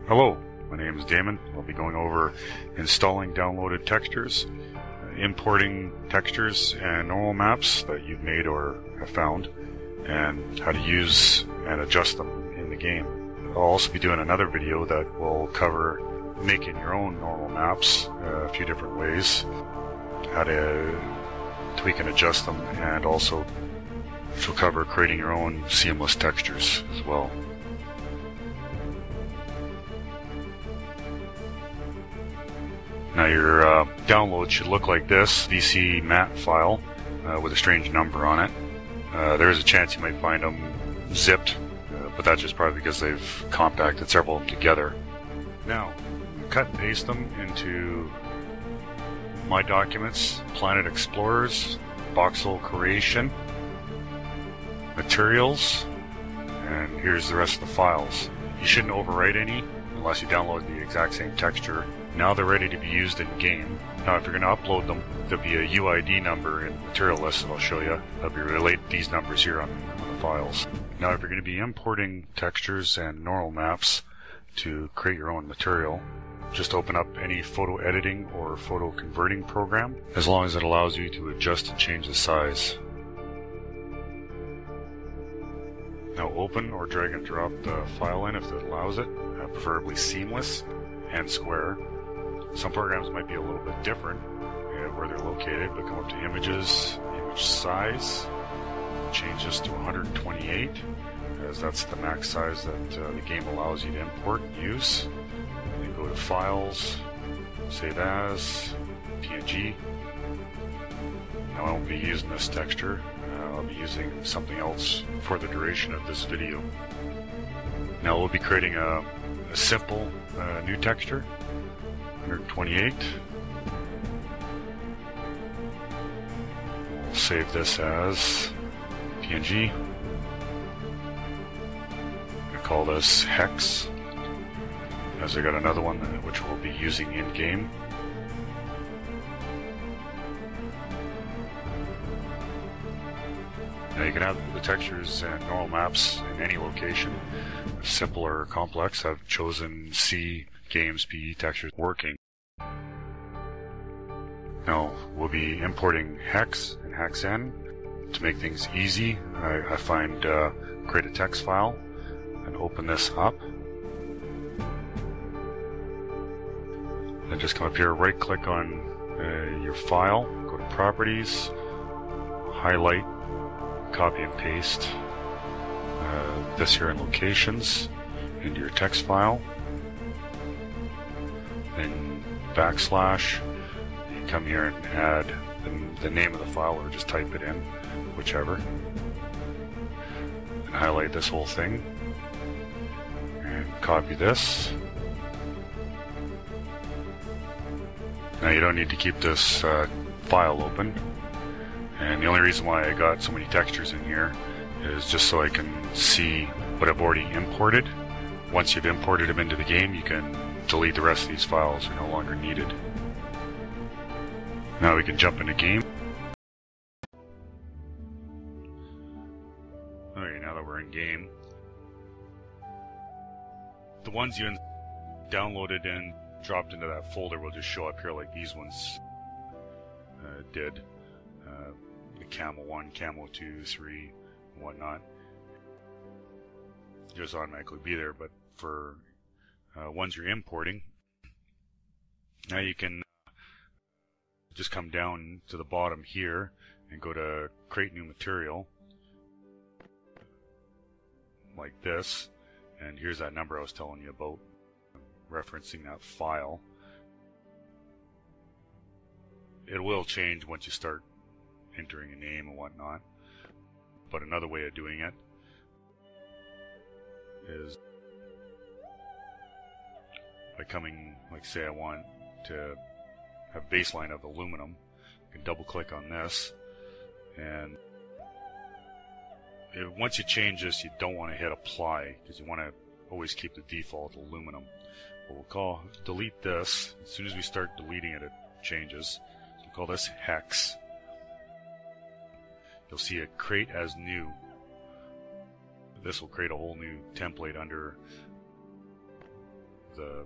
Hello, my name is Daimond. I'll be going over installing downloaded textures, importing textures and normal maps that you've made or have found, and how to use and adjust them in the game. I'll also be doing another video that will cover making your own normal maps a few different ways, how to tweak and adjust them, and also she'll cover creating your own seamless textures as well. Now your download should look like this, VC mat file with a strange number on it. There is a chance you might find them zipped, but that's just probably because they've compacted several of them together. Now, cut and paste them into My Documents, Planet Explorers, Voxel Creation, Materials, and here's the rest of the files. You shouldn't overwrite any unless you download the exact same texture. Now they're ready to be used in game. Now if you're going to upload them, there'll be a UID number in the material list that I'll show you. That'll be related to these numbers here on the files. Now if you're going to be importing textures and normal maps to create your own material, just open up any photo editing or photo converting program, as long as it allows you to adjust and change the size. Now open or drag and drop the file in if it allows it, preferably seamless and square. Some programs might be a little bit different where they're located, but come up to Images, Image Size, change this to 128, as that's the max size that the game allows you to import and use. Then go to Files, Save As, PNG. Now I won't be using this texture, I'll be using something else for the duration of this video. Now we'll be creating a simple new texture, 128. We'll save this as PNG. I'm going to call this Hex, as I got another one which we'll be using in game. Now you can have the textures and normal maps in any location, simple or complex. I've chosen C, Games, PE textures working. Now we'll be importing Hex and Hexn. To make things easy, I find create a text file and open this up. Then just come up here, right click on your file, go to Properties, highlight, copy and paste this here in Locations into your text file. Then backslash, you come here and add the name of the file, or just type it in, whichever, and highlight this whole thing and copy this. Now you don't need to keep this file open, and the only reason why I got so many textures in here is just so I can see what I've already imported. Once you've imported them into the game, you can delete the rest of these files, are no longer needed. Now we can jump into game. Okay, now that we're in game, the ones you downloaded and dropped into that folder will just show up here like these ones did. The Camo 1, Camo 2, 3, and whatnot. Just automatically be there, but for ones you're importing, now you can just come down to the bottom here and go to Create New Material, like this, and here's that number I was telling you about, referencing that file. It will change once you start entering a name and whatnot, but another way of doing it is by coming, like say I want to have a baseline of aluminum, you can double click on this, and once you change this, you don't want to hit apply because you want to always keep the default aluminum. But we'll delete this. As soon as we start deleting it, it changes. So we'll call this Hex. You'll see it create as new. This will create a whole new template under the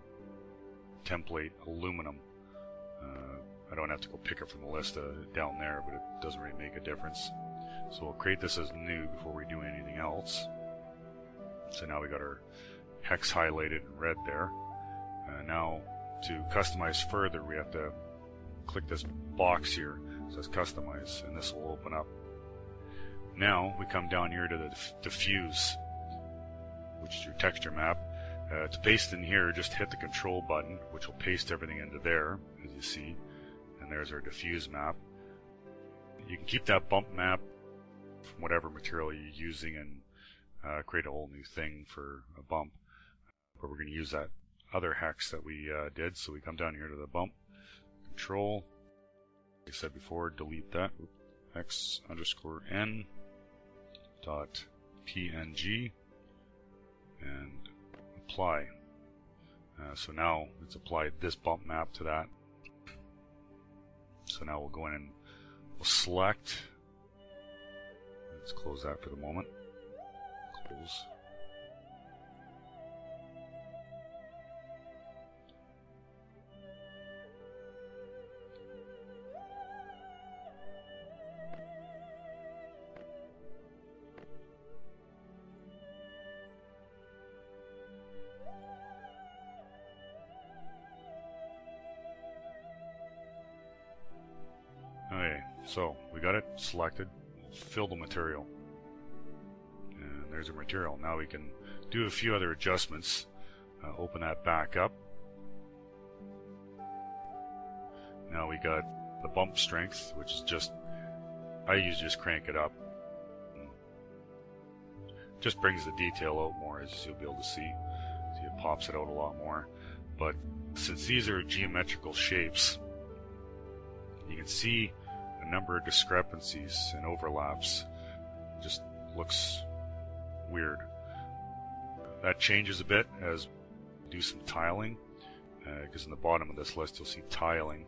template aluminum. I don't have to go pick it from the list down there, but it doesn't really make a difference. So we'll create this as new before we do anything else. So now we got our hex highlighted in red there. Now to customize further, we have to click this box here. It says customize, and this will open up. Now we come down here to the diffuse, which is your texture map. To paste in here, just hit the control button, which will paste everything into there, as you see. And there's our diffuse map. You can keep that bump map from whatever material you're using and create a whole new thing for a bump. But we're going to use that other hex that we did. So we come down here to the bump, control, like I said before, delete that, x_n dot png, and apply. So now it's applied this bump map to that. So now we'll go in and we'll select. Let's close that for the moment. Close. Okay, so we got it selected. Fill the material. And there's our material. Now we can do a few other adjustments. Open that back up. Now we got the bump strength, which is just, I usually just crank it up. Just brings the detail out more, as you'll be able to see. See, it pops it out a lot more. But since these are geometrical shapes, you can see a number of discrepancies and overlaps. It just looks weird. That changes a bit as we do some tiling, because in the bottom of this list you'll see tiling.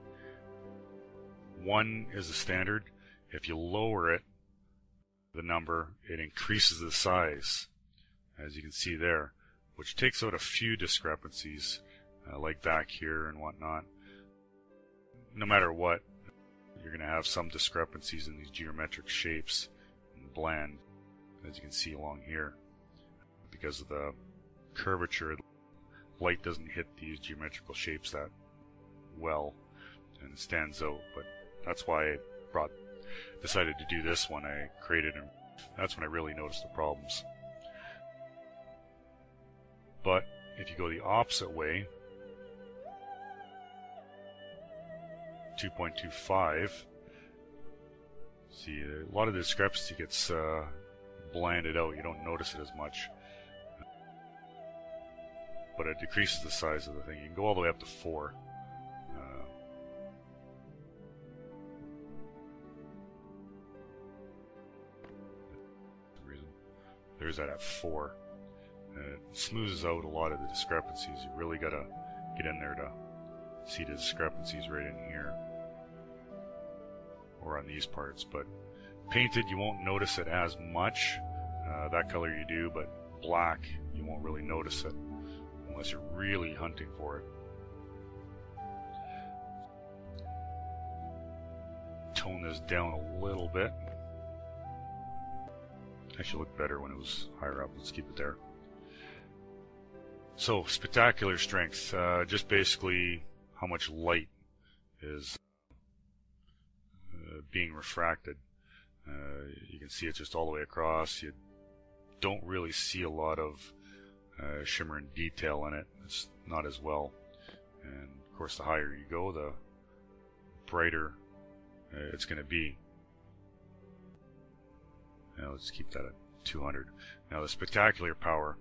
1 is the standard. If you lower it, the number, it increases the size, as you can see there, which takes out a few discrepancies, like back here and whatnot. No matter what, you're going to have some discrepancies in these geometric shapes and blend, as you can see along here. Because of the curvature, light doesn't hit these geometrical shapes that well, and it stands out. But that's why I decided to do this one. I created, and that's when I really noticed the problems. But if you go the opposite way, 2.25, see a lot of the discrepancy gets blended out. You don't notice it as much, but it decreases the size of the thing. You can go all the way up to 4. There's that at 4. It smooths out a lot of the discrepancies. You really got to get in there to see the discrepancies right in here or on these parts. But painted, you won't notice it as much. That color you do, but black, you won't really notice it unless you're really hunting for it. Tone this down a little bit. Actually looked better when it was higher up. Let's keep it there. So, spectacular strength, just basically how much light is being refracted. You can see it just all the way across. You don't really see a lot of shimmer and detail in it. It's not as well. And of course, the higher you go, the brighter it's going to be. Now let's keep that at 200. Now the spectacular power.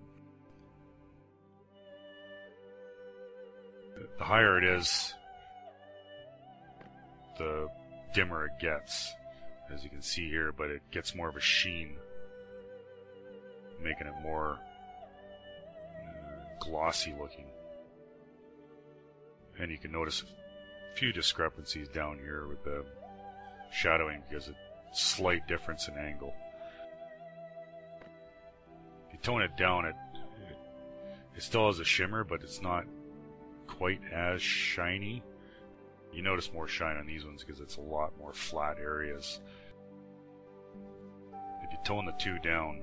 The higher it is, the dimmer it gets, as you can see here, but it gets more of a sheen, making it more glossy looking. And you can notice a few discrepancies down here with the shadowing because of slight difference in angle. If you tone it down, it still has a shimmer, but it's not quite as shiny. You notice more shine on these ones because it's a lot more flat areas. If you tone the two down,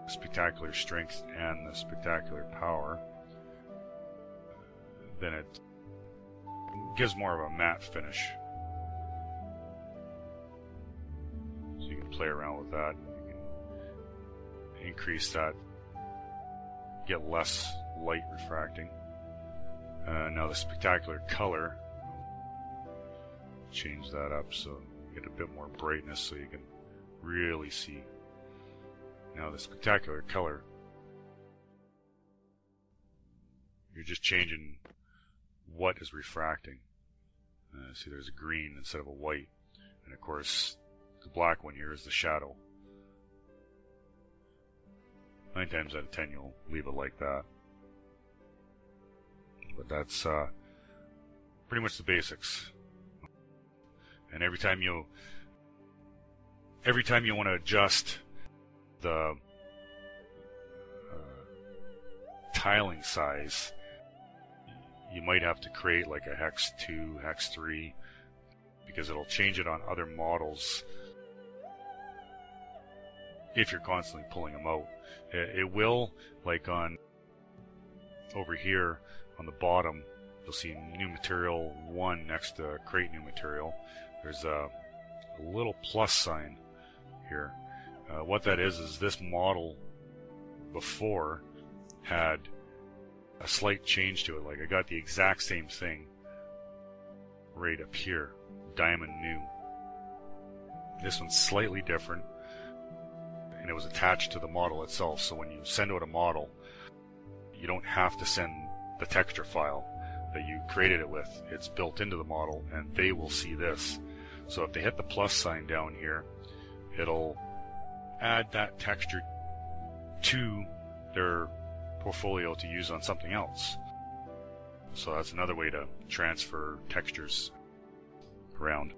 the spectacular strength and the spectacular power, then it gives more of a matte finish. So you can play around with that. You can increase that, get less light refracting. Now the spectacular color, change that up so you get a bit more brightness so you can really see. Now the spectacular color, you're just changing what is refracting. See, there's a green instead of a white, and of course the black one here is the shadow. 9 times out of 10 you'll leave it like that, but that's pretty much the basics. And every time you want to adjust the tiling size, you might have to create like a hex 2, hex 3, because it'll change it on other models if you're constantly pulling them out. It will, like on over here on the bottom, you'll see new material 1 next to create new material. There's a little plus sign here. What that is this model before had a slight change to it. Like I got the exact same thing right up here, Daimond new. This one's slightly different, and it was attached to the model itself. So when you send out a model, you don't have to send the texture file that you created it with. It's built into the model, and they will see this. So if they hit the plus sign down here, it'll add that texture to their portfolio to use on something else. So that's another way to transfer textures around.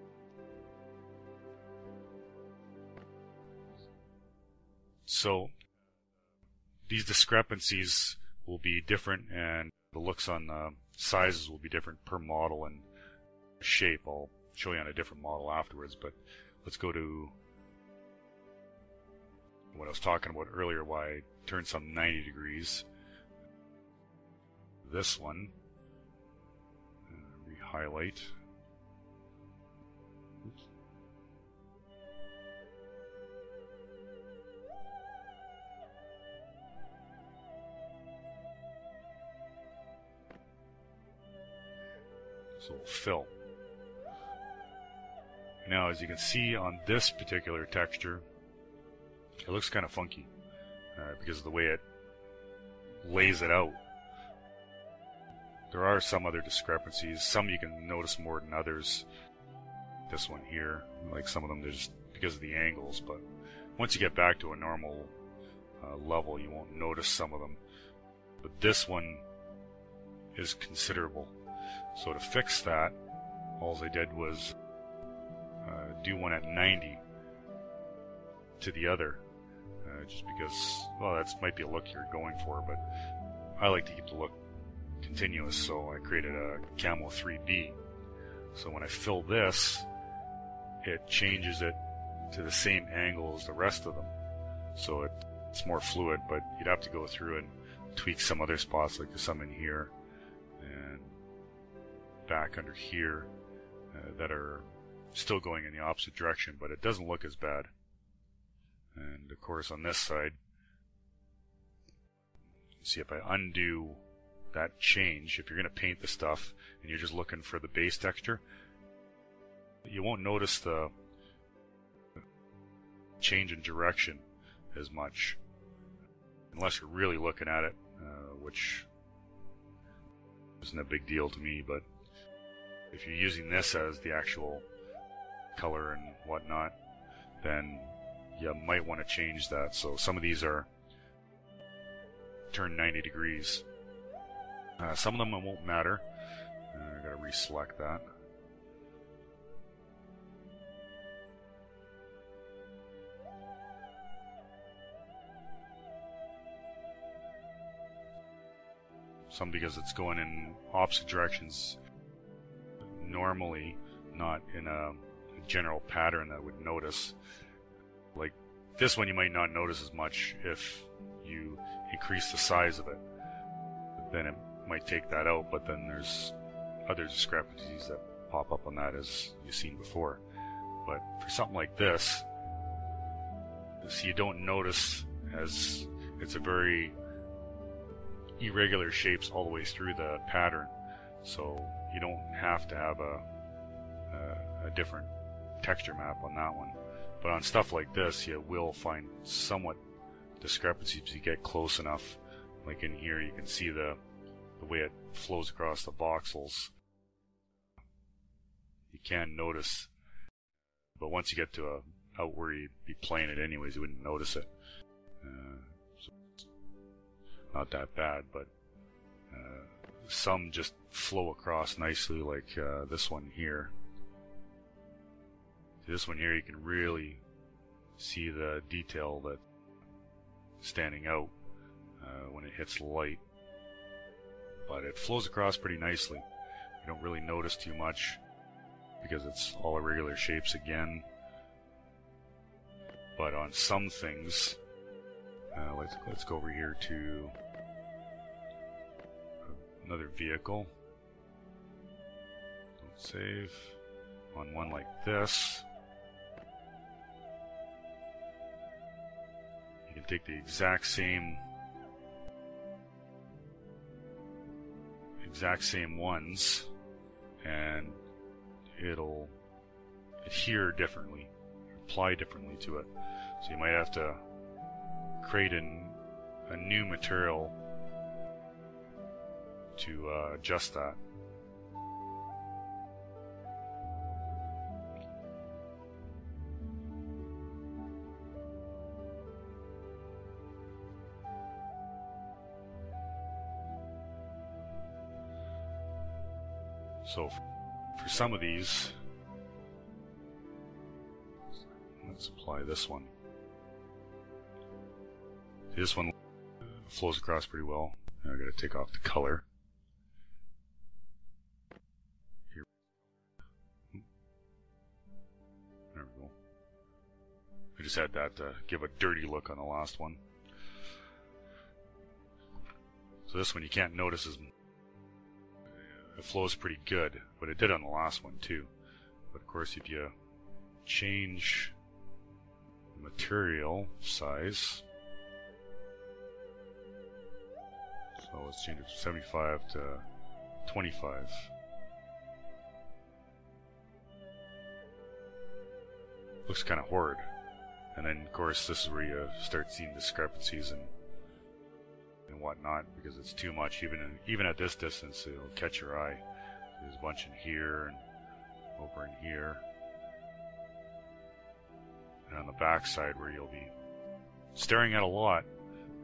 So these discrepancies will be different, and the looks on the sizes will be different per model and shape. I'll show you on a different model afterwards, but let's go to what I was talking about earlier, why I turned some 90 degrees. This one, re-highlight. Oops. So we'll fill. Now, as you can see on this particular texture, it looks kind of funky because of the way it lays it out. There are some other discrepancies. Some you can notice more than others. This one here, like some of them, there's because of the angles. But once you get back to a normal level, you won't notice some of them. But this one is considerable. So to fix that, all I did was do one at 90 to the other, just because, well, that might be a look you're going for, but I like to keep the look continuous, so I created a Camo 3B. So when I fill this, it changes it to the same angle as the rest of them, so it's more fluid. But you'd have to go through and tweak some other spots, like there's some in here and back under here that are still going in the opposite direction, but it doesn't look as bad. And of course on this side, see, if I undo that change, if you're going to paint the stuff and you're just looking for the base texture, you won't notice the change in direction as much unless you're really looking at it, which isn't a big deal to me. But if you're using this as the actual color and whatnot, then you might want to change that. So some of these are turned 90 degrees. Some of them it won't matter. I gotta reselect that. some because it's going in opposite directions normally, not in a general pattern that I would notice. Like this one you might not notice as much if you increase the size of it. Then it might take that out, but then there's other discrepancies that pop up on that as you've seen before. But for something like this, so you don't notice, as it's a very irregular shapes all the way through the pattern, so you don't have to have a different texture map on that one. But on stuff like this, you will find somewhat discrepancies if you get close enough. Like in here, you can see the way it flows across the voxels. You can notice, but once you get to out where you'd be playing it anyways, you wouldn't notice it. So it's not that bad, but some just flow across nicely, like this one here. This one here, you can really see the detail that's standing out when it hits light. But it flows across pretty nicely. You don't really notice too much because it's all irregular shapes again. But on some things, let's go over here to another vehicle. Don't save. On one like this, you can take the exact same ones and it'll adhere differently, apply differently to it. So you might have to create a new material to adjust that. So for some of these, let's apply this one. This one flows across pretty well. Now I've got to take off the color. Here. There we go. I just had that to give a dirty look on the last one. So this one you can't notice as it flows pretty good, but it did on the last one too. But of course, if you change the material size, so let's change it from 75 to 25. Looks kind of horrid. And then of course this is where you start seeing discrepancies and whatnot, because it's too much. Even at this distance, it'll catch your eye. There's a bunch in here and over in here, and on the back side where you'll be staring at a lot,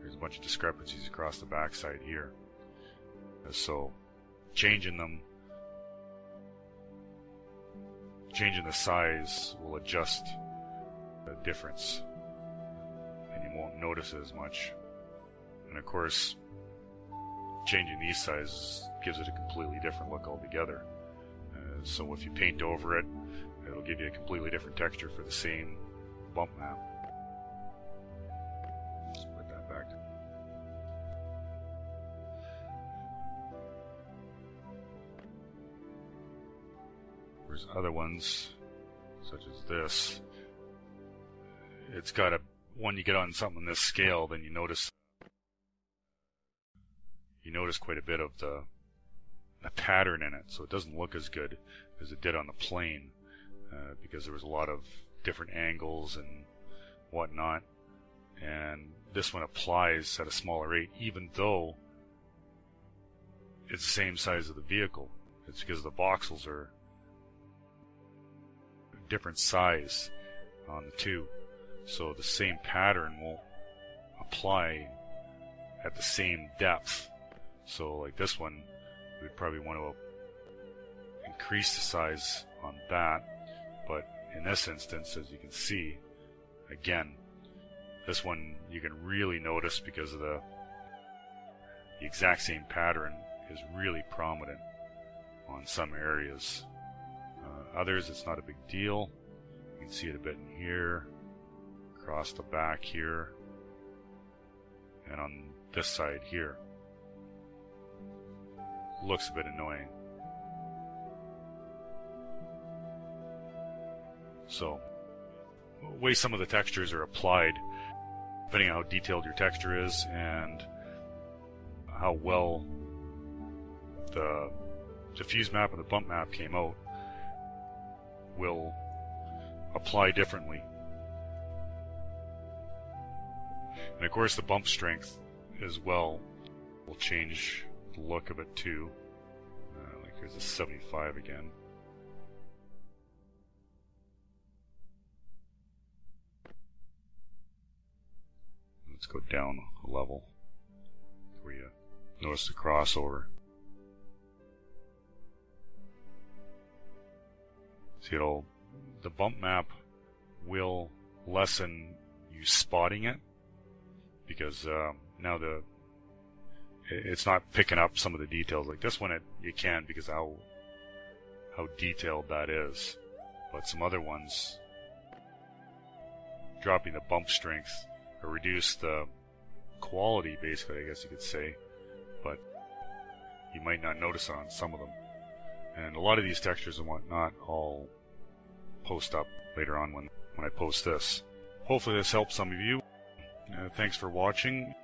there's a bunch of discrepancies across the back side here. So changing the size will adjust the difference, and you won't notice it as much. And of course, changing these sizes gives it a completely different look altogether. So if you paint over it, it'll give you a completely different texture for the same bump map. Let's put that back. There's other ones, such as this. It's got a, when you get on something this scale, then you notice quite a bit of the pattern in it, so it doesn't look as good as it did on the plane, because there was a lot of different angles and whatnot. And this one applies at a smaller rate, even though it's the same size of the vehicle. It's because the voxels are different size on the two, so the same pattern won't apply at the same depth. So like this one, we'd probably want to increase the size on that, but in this instance, as you can see, again, this one you can really notice because of the the exact same pattern is really prominent on some areas. Others, it's not a big deal. You can see it a bit in here, across the back here, and on this side here. Looks a bit annoying. So, the way some of the textures are applied, depending on how detailed your texture is and how well the diffuse map and the bump map came out, will apply differently. And of course the bump strength as well will change the look of it too. Like here's a 75 again. Let's go down a level where you notice the crossover. See, the bump map will lessen you spotting it, because now it's not picking up some of the details. Like this one, you can, because of how detailed that is. But some other ones, dropping the bump strength or reduce the quality, basically, I guess you could say, but you might not notice it on some of them. And a lot of these textures and whatnot I'll post up later on when I post this. Hopefully this helps some of you. Thanks for watching.